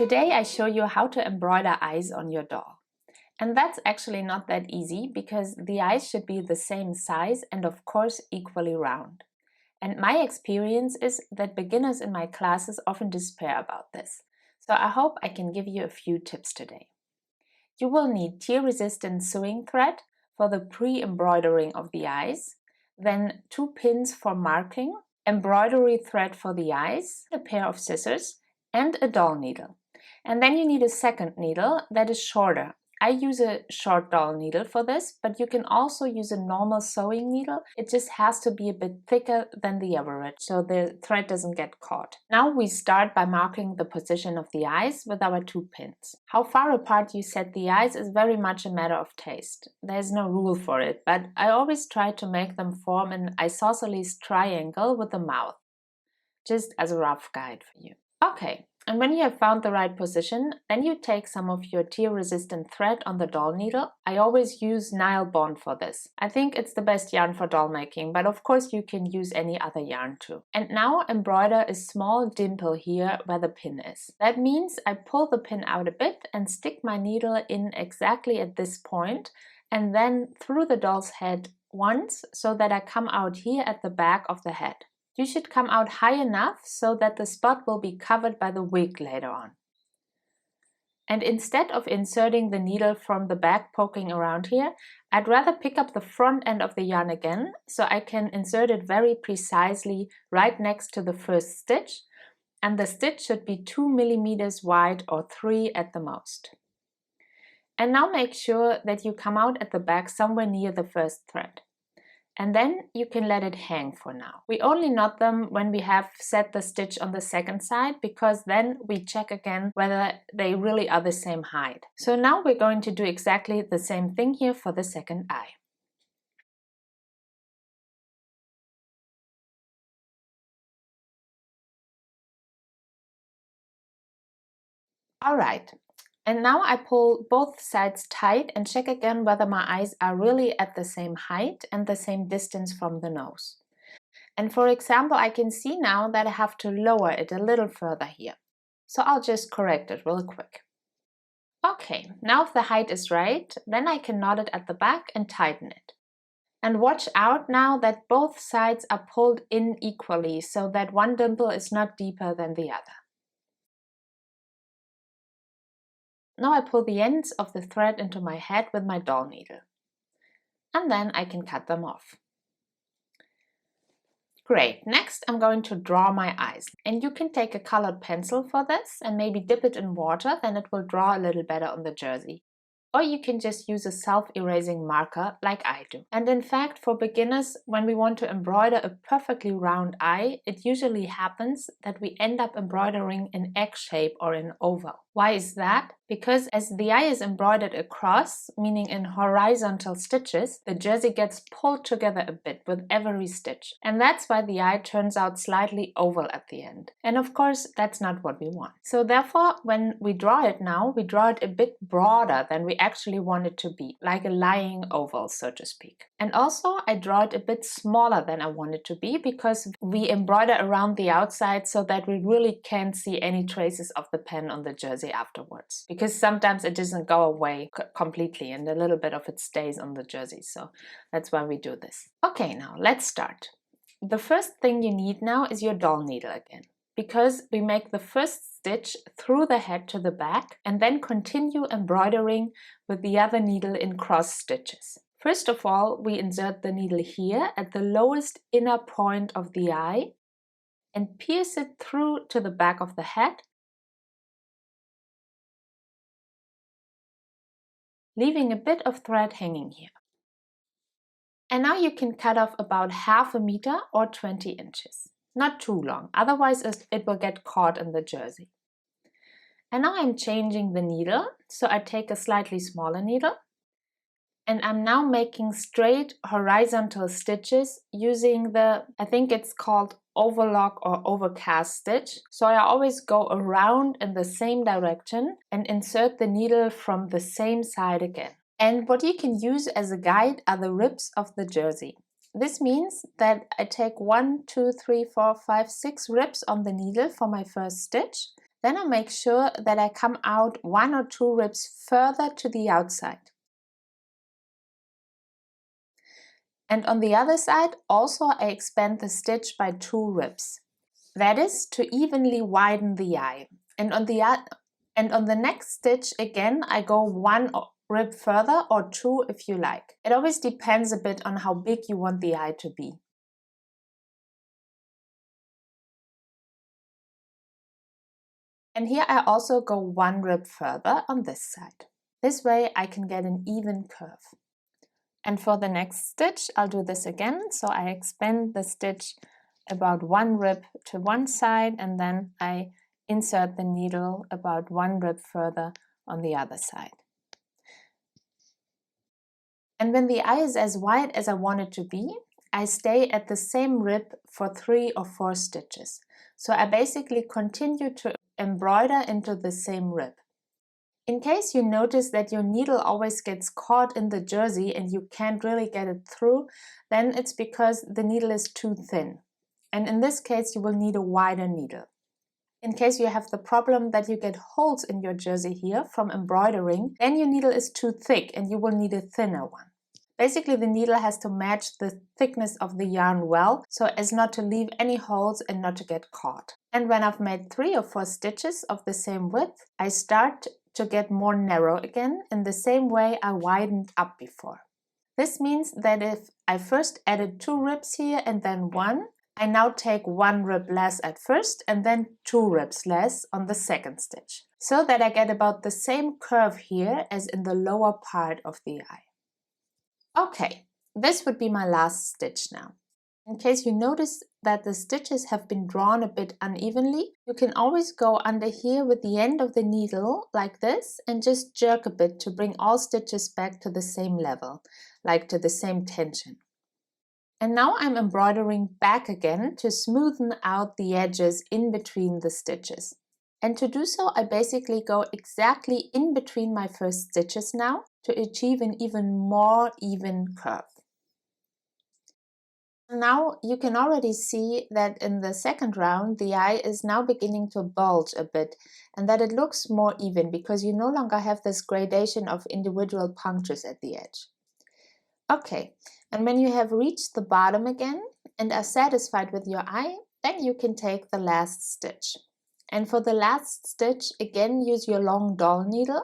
Today I show you how to embroider eyes on your doll. And that's actually not that easy because the eyes should be the same size and of course equally round. And my experience is that beginners in my classes often despair about this. So I hope I can give you a few tips today. You will need tear-resistant sewing thread for the pre-embroidering of the eyes, then 2 pins for marking, embroidery thread for the eyes, a pair of scissors, and a doll needle. And then you need a second needle that is shorter. I use a short doll needle for this, but you can also use a normal sewing needle. It just has to be a bit thicker than the average, so the thread doesn't get caught. Now we start by marking the position of the eyes with our 2 pins. How far apart you set the eyes is very much a matter of taste. There's no rule for it, but I always try to make them form an isosceles triangle with the mouth, just as a rough guide for you. Okay. And when you have found the right position, then you take some of your tear-resistant thread on the doll needle. I always use Nile Bond for this. I think it's the best yarn for doll making, but of course you can use any other yarn too. And now embroider a small dimple here where the pin is. That means I pull the pin out a bit and stick my needle in exactly at this point, and then through the doll's head once so that I come out here at the back of the head. You should come out high enough so that the spot will be covered by the wig later on. And instead of inserting the needle from the back poking around here, I'd rather pick up the front end of the yarn again so I can insert it very precisely right next to the first stitch, and the stitch should be 2 millimeters wide or 3 at the most. And now make sure that you come out at the back somewhere near the first thread. And then you can let it hang for now. We only knot them when we have set the stitch on the second side, because then we check again whether they really are the same height. So now we're going to do exactly the same thing here for the second eye. Alright, and now I pull both sides tight and check again whether my eyes are really at the same height and the same distance from the nose. And for example, I can see now that I have to lower it a little further here. So I'll just correct it real quick. Okay, now if the height is right, then I can knot it at the back and tighten it. And watch out now that both sides are pulled in equally so that one dimple is not deeper than the other. Now I pull the ends of the thread into my head with my doll needle. And then I can cut them off. Great, next I'm going to draw my eyes. And you can take a colored pencil for this and maybe dip it in water, then it will draw a little better on the jersey. Or you can just use a self-erasing marker like I do. And in fact, for beginners, when we want to embroider a perfectly round eye, it usually happens that we end up embroidering an egg shape or an oval. Why is that? Because as the eye is embroidered across, meaning in horizontal stitches, the jersey gets pulled together a bit with every stitch. And that's why the eye turns out slightly oval at the end. And of course, that's not what we want. So therefore, when we draw it now, we draw it a bit broader than we actually want it to be, like a lying oval, so to speak. And also, I draw it a bit smaller than I want it to be because we embroider around the outside so that we really can't see any traces of the pen on the jersey afterwards, because sometimes it doesn't go away completely and a little bit of it stays on the jersey, so that's why we do this. Okay, now let's start. The first thing you need now is your doll needle again, because we make the first stitch through the head to the back and then continue embroidering with the other needle in cross stitches. First of all, we insert the needle here at the lowest inner point of the eye and pierce it through to the back of the head, leaving a bit of thread hanging here. And now you can cut off about 1/2 meter or 20 inches. Not too long, otherwise it will get caught in the jersey. And now I'm changing the needle, so I take a slightly smaller needle, and I'm now making straight horizontal stitches using the, I think it's called overlock or overcast stitch. So I always go around in the same direction and insert the needle from the same side again. And what you can use as a guide are the ribs of the jersey. This means that I take 1, 2, 3, 4, 5, 6 ribs on the needle for my first stitch, Then I make sure that I come out 1 or 2 ribs further to the outside. And on the other side, also I expand the stitch by 2 ribs. That is to evenly widen the eye. And on the next stitch again, I go 1 rib further or 2 if you like. It always depends a bit on how big you want the eye to be. And here I also go 1 rib further on this side. This way I can get an even curve. And for the next stitch, I'll do this again. So I expand the stitch about 1 rib to one side, and then I insert the needle about 1 rib further on the other side. And when the eye is as wide as I want it to be, I stay at the same rib for 3 or 4 stitches. So I basically continue to embroider into the same rib. In case you notice that your needle always gets caught in the jersey and you can't really get it through, then it's because the needle is too thin. And in this case, you will need a wider needle. In case you have the problem that you get holes in your jersey here from embroidering, then your needle is too thick and you will need a thinner one. Basically, the needle has to match the thickness of the yarn well, so as not to leave any holes and not to get caught. And when I've made 3 or 4 stitches of the same width, I start to get more narrow again in the same way I widened up before. This means that if I first added 2 ribs here and then 1, I now take 1 rib less at first and then 2 ribs less on the second stitch, so that I get about the same curve here as in the lower part of the eye. Okay, this would be my last stitch now. In case you notice that the stitches have been drawn a bit unevenly, you can always go under here with the end of the needle like this and just jerk a bit to bring all stitches back to the same level, like to the same tension. And now I'm embroidering back again to smoothen out the edges in between the stitches. And to do so, I basically go exactly in between my first stitches now to achieve an even more even curve. Now you can already see that in the second round the eye is now beginning to bulge a bit and that it looks more even because you no longer have this gradation of individual punctures at the edge. Okay, and when you have reached the bottom again and are satisfied with your eye, then you can take the last stitch. And for the last stitch, again use your long doll needle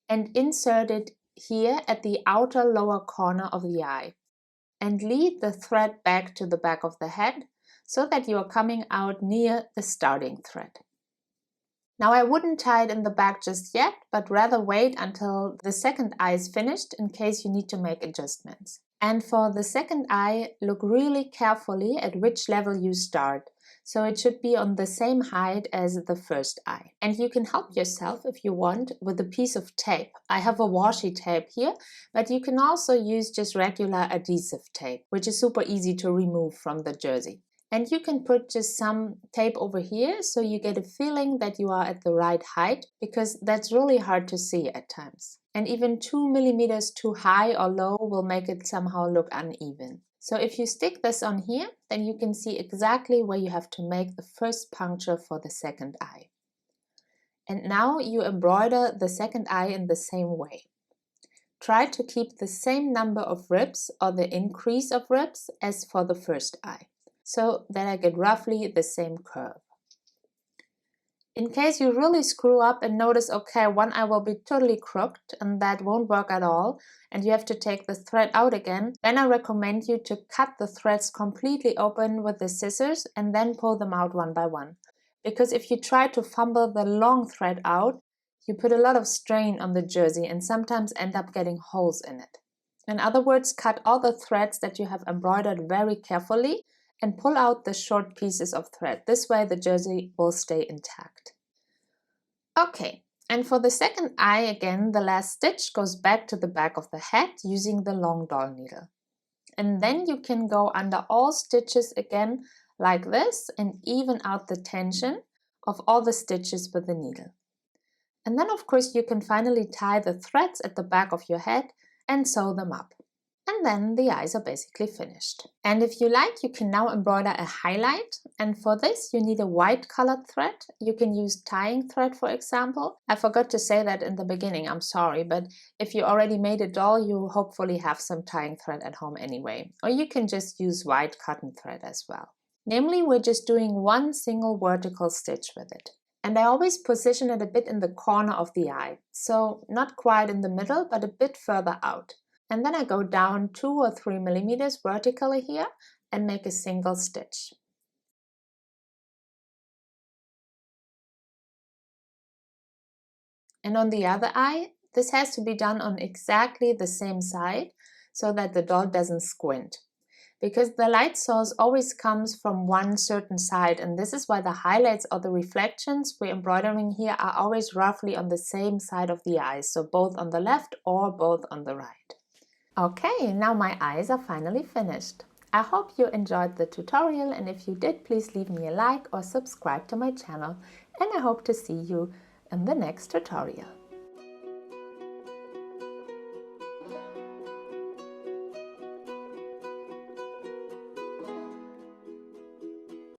and insert it here at the outer lower corner of the eye. And lead the thread back to the back of the head so that you are coming out near the starting thread. Now I wouldn't tie it in the back just yet, but rather wait until the second eye is finished in case you need to make adjustments. And for the second eye, look really carefully at which level you start. So it should be on the same height as the first eye. And you can help yourself if you want with a piece of tape. I have a washi tape here, but you can also use just regular adhesive tape, which is super easy to remove from the jersey. And you can put just some tape over here so you get a feeling that you are at the right height, because that's really hard to see at times. And even 2 millimeters too high or low will make it somehow look uneven. So if you stick this on here, then you can see exactly where you have to make the first puncture for the second eye. And now you embroider the second eye in the same way. Try to keep the same number of ribs or the increase of ribs as for the first eye, so that I get roughly the same curve. In case you really screw up and notice, okay, one eye will be totally crooked and that won't work at all, and you have to take the thread out again, then I recommend you to cut the threads completely open with the scissors and then pull them out one by one. Because if you try to fumble the long thread out, you put a lot of strain on the jersey and sometimes end up getting holes in it. In other words, cut all the threads that you have embroidered very carefully and pull out the short pieces of thread. This way the jersey will stay intact. Okay, and for the second eye again, the last stitch goes back to the back of the head using the long doll needle. And then you can go under all stitches again like this and even out the tension of all the stitches with the needle. And then of course you can finally tie the threads at the back of your head and sew them up. And then the eyes are basically finished. And if you like, you can now embroider a highlight. And for this, you need a white colored thread. You can use tying thread, for example. I forgot to say that in the beginning, I'm sorry. But if you already made a doll, you hopefully have some tying thread at home anyway. Or you can just use white cotton thread as well. Namely, we're just doing one single vertical stitch with it. And I always position it a bit in the corner of the eye. So not quite in the middle, but a bit further out. And then I go down 2 or 3 millimeters vertically here and make a single stitch. And on the other eye, this has to be done on exactly the same side so that the doll doesn't squint. Because the light source always comes from one certain side, and this is why the highlights or the reflections we're embroidering here are always roughly on the same side of the eye, so both on the left or both on the right. Okay, now my eyes are finally finished. I hope you enjoyed the tutorial, and if you did, please leave me a like or subscribe to my channel, and I hope to see you in the next tutorial.